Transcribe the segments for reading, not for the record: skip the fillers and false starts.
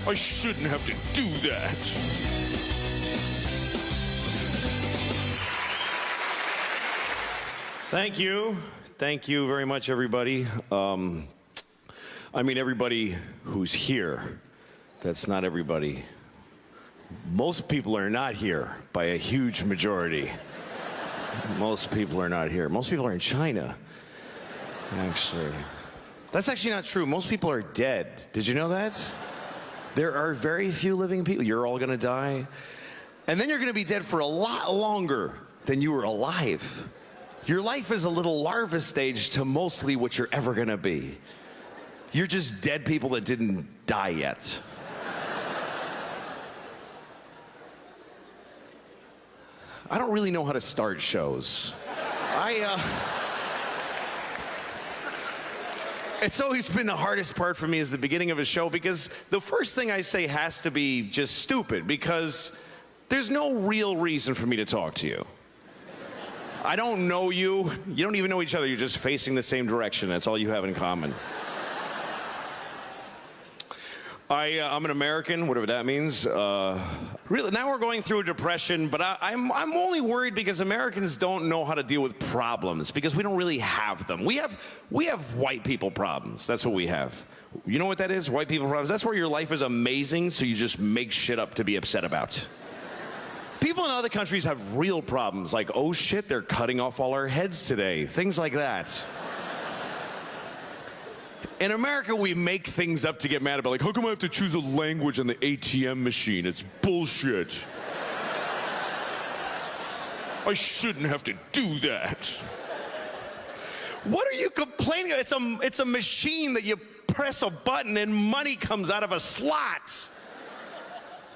I shouldn't have to do that. Thank you. Thank you very much, everybody. I mean, everybody who's here. That's not everybody. Most people are not here by a huge majority. Most people are not here. Most people are in China, actually. That's actually not true. Most people are dead. Did you know that? There are very few living people. You're all gonna die. And then you're gonna be dead for a lot longer than you were alive. Your life is a little larva stage to mostly what you're ever gonna be. You're just dead people that didn't die yet. I don't really know how to start shows. It's always been the hardest part for me is the beginning of a show, because the first thing I say has to be just stupid, because there's no real reason for me to talk to you. I don't know you. You don't even know each other. You're just facing the same direction. That's all you have in common. I'm an American, whatever that means. Really, now we're going through a depression, but I'm only worried because Americans don't know how to deal with problems, because we don't really have them. We have white people problems. That's what we have. You know what that is? White people problems. That's where your life is amazing, so you just make shit up to be upset about. People in other countries have real problems, like, oh shit, they're cutting off all our heads today. Things like that. In America, we make things up to get mad about, like, how come I have to choose a language on the ATM machine? It's bullshit. I shouldn't have to do that. What are you complaining about? It's a machine that you press a button and money comes out of a slot.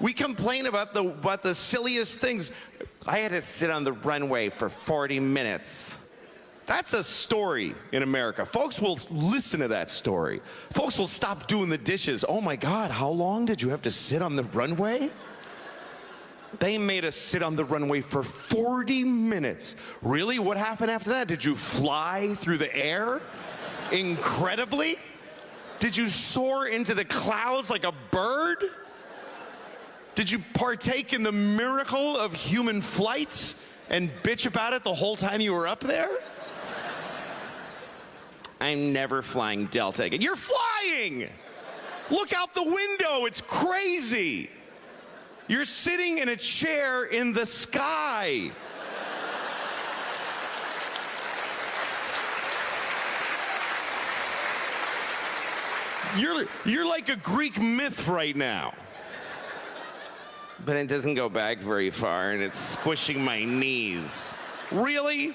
We complain about the silliest things. I had to sit on the runway for 40 minutes. That's a story in America. Folks will listen to that story. Folks will stop doing the dishes. Oh my God, how long did you have to sit on the runway? They made us sit on the runway for 40 minutes. Really? What happened after that? Did you fly through the air incredibly? Did you soar into the clouds like a bird? Did you partake in the miracle of human flight and bitch about it the whole time you were up there? I'm never flying Delta again. You're flying! Look out the window, it's crazy. You're sitting in a chair in the sky. You're like a Greek myth right now. But it doesn't go back very far, and it's squishing my knees. Really?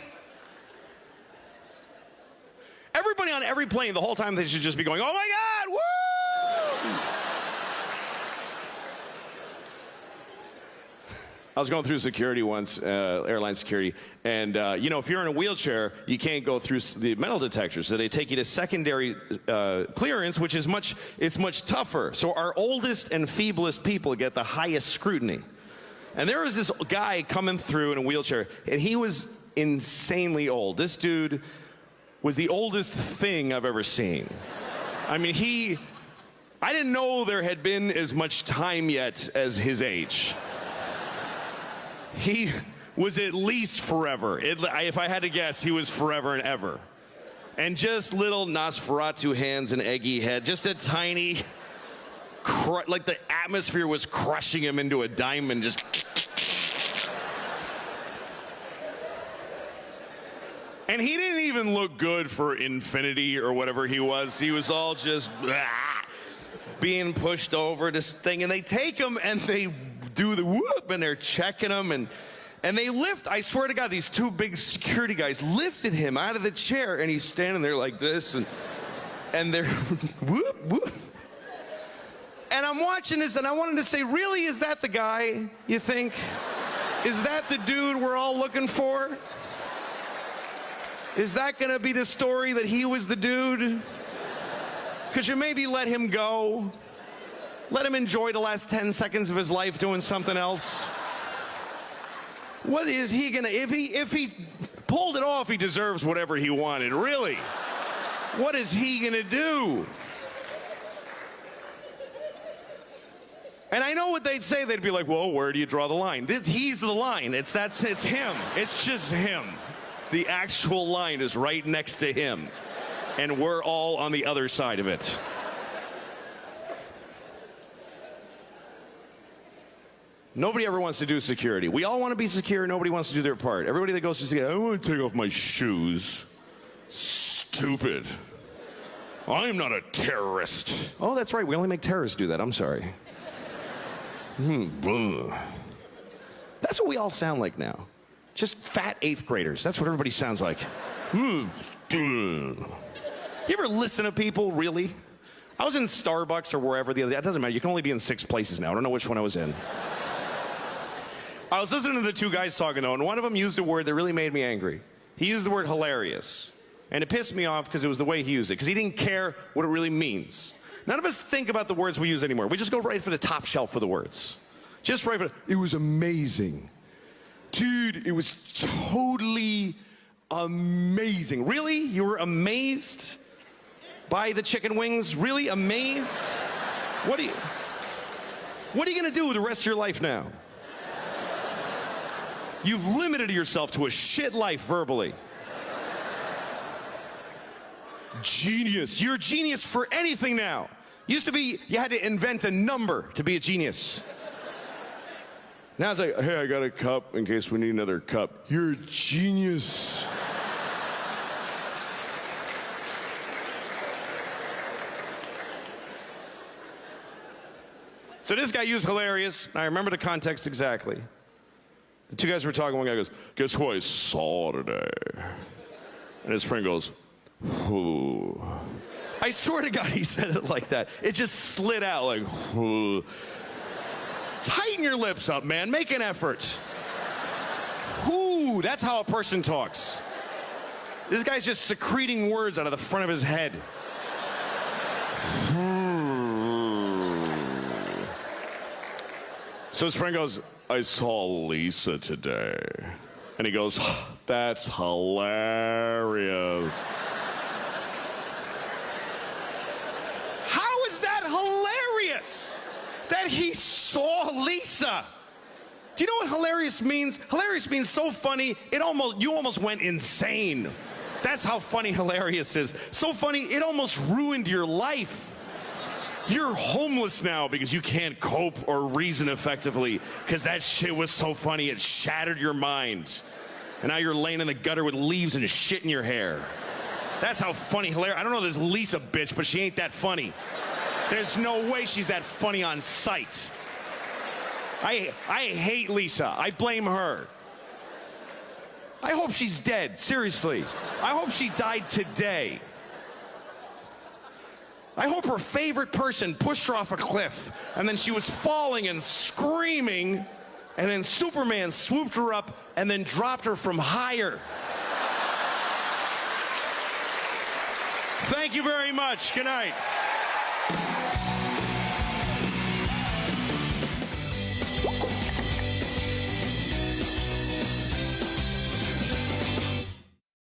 Everybody on every plane, the whole time, they should just be going, oh my God, woo! I was going through security once, airline security, and you know, if you're in a wheelchair, you can't go through the metal detectors, so they take you to secondary clearance, which is much tougher. So our oldest and feeblest people get the highest scrutiny. And there was this guy coming through in a wheelchair, and he was insanely old. This dude was the oldest thing I've ever seen. I mean, I didn't know there had been as much time yet as his age. He was at least forever. If I had to guess, he was forever and ever. And just little Nosferatu hands and eggy head, just a tiny, like the atmosphere was crushing him into a diamond, just. And he didn't even look good for Infinity or whatever he was. He was all just being pushed over this thing. And they take him and they do the whoop and they're checking him. And they lift, I swear to God, these two big security guys lifted him out of the chair. And he's standing there like this. And they're whoop, whoop. And I'm watching this and I wanted to say, really, is that the guy, you think? Is that the dude we're all looking for? Is that gonna be the story, that he was the dude? Could you maybe let him go? Let him enjoy the last 10 seconds of his life doing something else? What is he gonna, if he pulled it off, he deserves whatever he wanted, really. What is he gonna do? And I know what they'd say. They'd be like, well, where do you draw the line? He's the line. It's him. It's just him. The actual line is right next to him. And we're all on the other side of it. Nobody ever wants to do security. We all want to be secure. Nobody wants to do their part. Everybody that goes to security, I want to take off my shoes. Stupid. I'm not a terrorist. Oh, that's right. We only make terrorists do that. I'm sorry. That's what we all sound like now. Just fat 8th graders. That's what everybody sounds like. You ever listen to people, really? I was in Starbucks or wherever the other day. It doesn't matter. You can only be in 6 places now. I don't know which one I was in. I was listening to the 2 guys talking, though, and one of them used a word that really made me angry. He used the word hilarious. And it pissed me off because it was the way he used it, because he didn't care what it really means. None of us think about the words we use anymore. We just go right for the top shelf of the words. Just right for it was amazing. Dude, it was totally amazing. Really? You were amazed by the chicken wings? Really amazed? What are you gonna do with the rest of your life now? You've limited yourself to a shit life verbally. Genius. You're a genius for anything now. Used to be, you had to invent a number to be a genius. Now it's like, hey, I got a cup in case we need another cup. You're a genius. So this guy used hilarious. I remember the context exactly. The 2 guys were talking. One guy goes, guess who I saw today? And his friend goes, who? I swear to God he said it like that. It just slid out like, who? Tighten your lips up, man. Make an effort. Who? That's how a person talks. This guy's just secreting words out of the front of his head. So his friend goes, I saw Lisa today. And he goes, that's hilarious. How is that hilarious? That he saw Lisa. Do you know what hilarious means? Hilarious means so funny, you almost went insane. That's how funny hilarious is. So funny, it almost ruined your life. You're homeless now because you can't cope or reason effectively because that shit was so funny it shattered your mind. And now you're laying in the gutter with leaves and shit in your hair. That's how funny hilarious. I don't know this Lisa bitch, but she ain't that funny. There's no way she's that funny on sight. I hate Lisa. I blame her. I hope she's dead, seriously. I hope she died today. I hope her favorite person pushed her off a cliff, and then she was falling and screaming, and then Superman swooped her up and then dropped her from higher. Thank you very much. Good night.